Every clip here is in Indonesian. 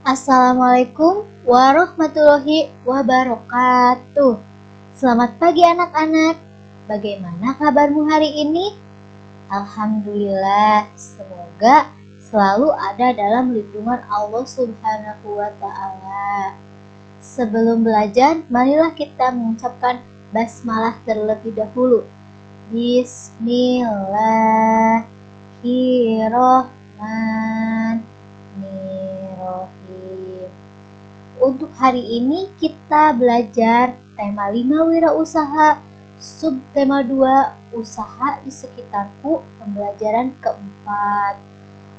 Assalamualaikum warahmatullahi wabarakatuh. Selamat pagi anak-anak. Bagaimana kabarmu hari ini? Alhamdulillah, semoga selalu ada dalam lindungan Allah Subhanahu wa Ta'ala. Sebelum belajar, marilah kita mengucapkan basmalah terlebih dahulu. Bismillahirrahmanirrahim. Untuk hari ini kita belajar tema 5 wirausaha, subtema 2 usaha di sekitarku, pembelajaran keempat.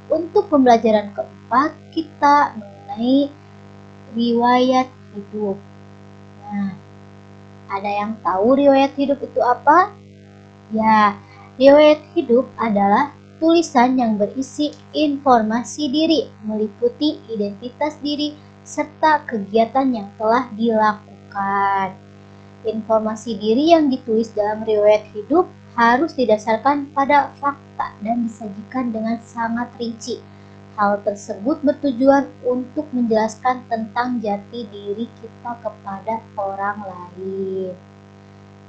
Untuk pembelajaran keempat kita mengenai riwayat hidup. Nah, ada yang tahu riwayat hidup itu apa? Ya, riwayat hidup adalah tulisan yang berisi informasi diri, meliputi identitas diri, serta kegiatan yang telah dilakukan. Informasi diri yang ditulis dalam riwayat hidup harus didasarkan pada fakta dan disajikan dengan sangat rinci. Hal tersebut bertujuan untuk menjelaskan tentang jati diri kita kepada orang lain.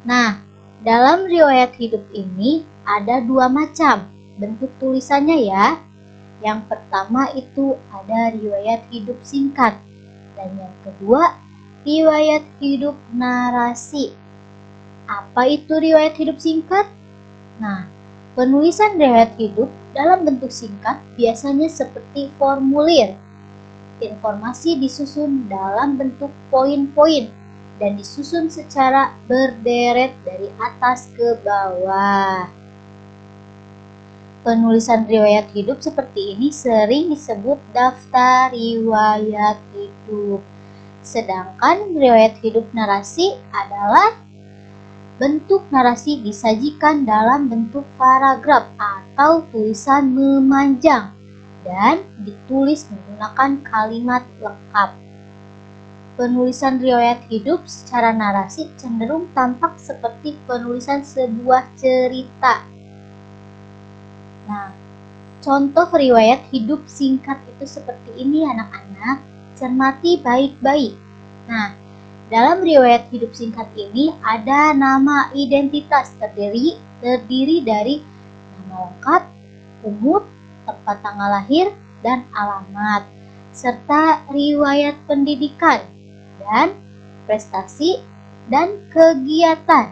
Nah, dalam riwayat hidup ini ada dua macam bentuk tulisannya ya. Yang pertama itu ada riwayat hidup singkat, dan yang kedua riwayat hidup narasi. Apa itu riwayat hidup singkat? Nah, penulisan riwayat hidup dalam bentuk singkat biasanya seperti formulir. Informasi disusun dalam bentuk poin-poin dan disusun secara berderet dari atas ke bawah. Penulisan riwayat hidup seperti ini sering disebut daftar riwayat hidup. Sedangkan riwayat hidup narasi adalah bentuk narasi disajikan dalam bentuk paragraf atau tulisan memanjang dan ditulis menggunakan kalimat lengkap. Penulisan riwayat hidup secara narasi cenderung tampak seperti penulisan sebuah cerita. Nah, contoh riwayat hidup singkat itu seperti ini anak-anak, cermati baik-baik. Nah, dalam riwayat hidup singkat ini ada nama identitas terdiri dari nama lengkap, umur, tempat tanggal lahir, dan alamat, serta riwayat pendidikan dan prestasi dan kegiatan.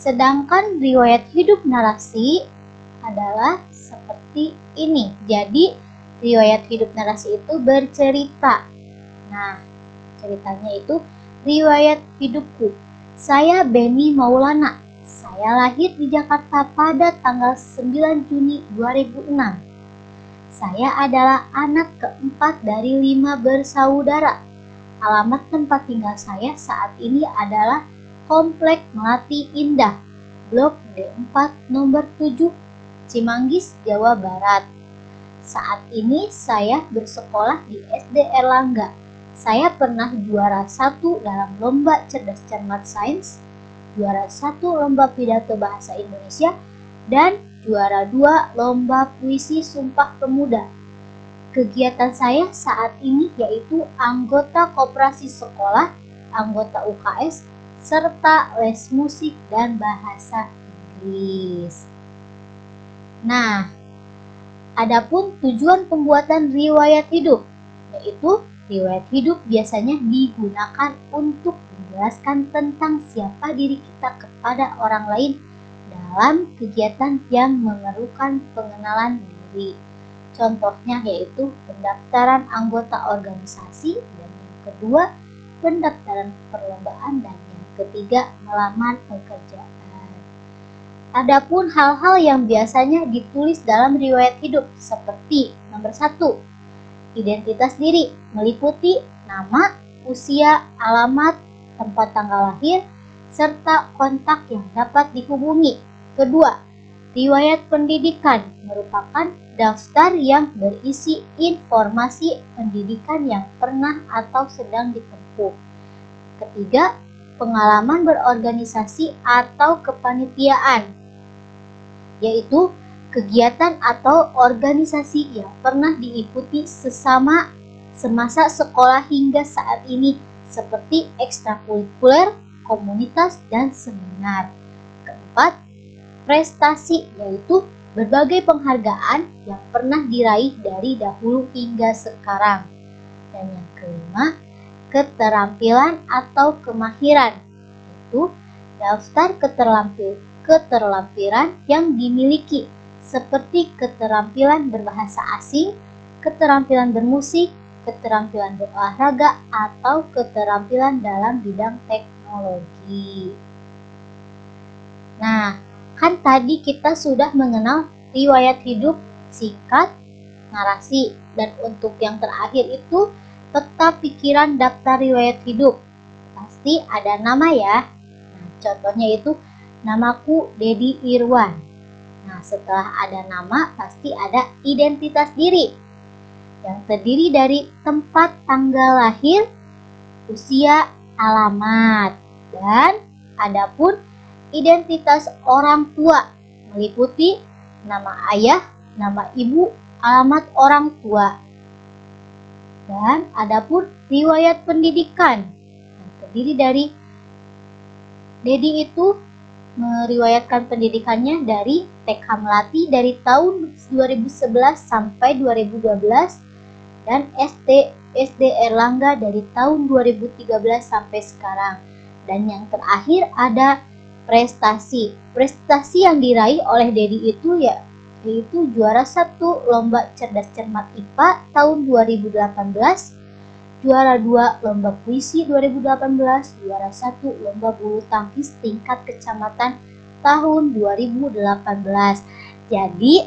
Sedangkan riwayat hidup narasi adalah seperti ini. Jadi, riwayat hidup narasi itu bercerita. Nah, ceritanya itu riwayat hidupku. Saya Beni Maulana. Saya lahir di Jakarta pada tanggal 9 Juni 2006. Saya adalah anak keempat dari 5 bersaudara. Alamat tempat tinggal saya saat ini adalah Komplek Melati Indah, Blok D4 nomor 7, Cimanggis, Jawa Barat. Saat ini saya bersekolah di SD Erlangga. Saya pernah juara 1 dalam lomba cerdas cermat sains, juara 1 lomba pidato bahasa Indonesia, dan juara 2 lomba puisi Sumpah Pemuda. Kegiatan saya saat ini yaitu anggota koperasi sekolah, anggota UKS, serta les musik dan bahasa Inggris. Nah, adapun tujuan pembuatan riwayat hidup, yaitu riwayat hidup biasanya digunakan untuk menjelaskan tentang siapa diri kita kepada orang lain dalam kegiatan yang memerlukan pengenalan diri. Contohnya yaitu pendaftaran anggota organisasi, dan yang kedua pendaftaran perlombaan, dan yang ketiga melamar pekerjaan. Adapun hal-hal yang biasanya ditulis dalam riwayat hidup seperti nomor 1, identitas diri meliputi nama, usia, alamat, tempat tanggal lahir, serta kontak yang dapat dihubungi. Kedua, riwayat pendidikan merupakan daftar yang berisi informasi pendidikan yang pernah atau sedang ditempuh. Ketiga, pengalaman berorganisasi atau kepanitiaan, yaitu kegiatan atau organisasi yang pernah diikuti semasa sekolah hingga saat ini, seperti ekstrakurikuler, komunitas, dan seminar. Keempat, prestasi, yaitu berbagai penghargaan yang pernah diraih dari dahulu hingga sekarang. Dan yang kelima, keterampilan atau kemahiran, yaitu daftar keterampilan yang dimiliki, seperti keterampilan berbahasa asing, keterampilan bermusik, keterampilan berolahraga, atau keterampilan dalam bidang teknologi. Nah, kan tadi kita sudah mengenal riwayat hidup singkat, narasi, dan untuk yang terakhir itu peta pikiran daftar riwayat hidup. Pasti ada nama ya. Nah, contohnya itu namaku Dedi Irwan. Nah, setelah ada nama pasti ada identitas diri yang terdiri dari tempat tanggal lahir, usia, alamat, dan adapun identitas orang tua meliputi nama ayah, nama ibu, alamat orang tua. Dan adapun riwayat pendidikan yang terdiri dari Dedi itu meriwayatkan pendidikannya dari TK Melati dari tahun 2011 sampai 2012 dan SD Erlangga dari tahun 2013 sampai sekarang. Dan yang terakhir ada prestasi. Prestasi yang diraih oleh Dedi itu yaitu juara 1 lomba cerdas cermat IPA tahun 2018, juara 2 lomba puisi 2018, juara 1 lomba bulu tangkis tingkat kecamatan tahun 2018. Jadi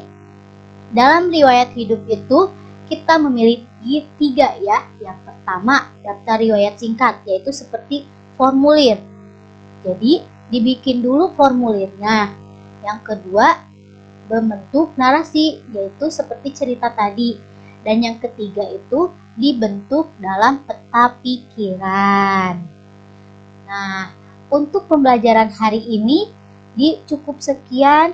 dalam riwayat hidup itu kita memiliki 3 ya. Yang pertama, daftar riwayat singkat, yaitu seperti formulir. Jadi dibikin dulu formulirnya. Yang kedua, membentuk narasi, yaitu seperti cerita tadi. Dan yang ketiga itu dibentuk dalam peta pikiran. Nah, untuk pembelajaran hari ini cukup sekian.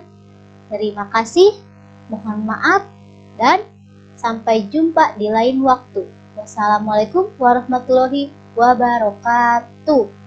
Terima kasih, mohon maaf, dan sampai jumpa di lain waktu. Wassalamualaikum warahmatullahi wabarakatuh.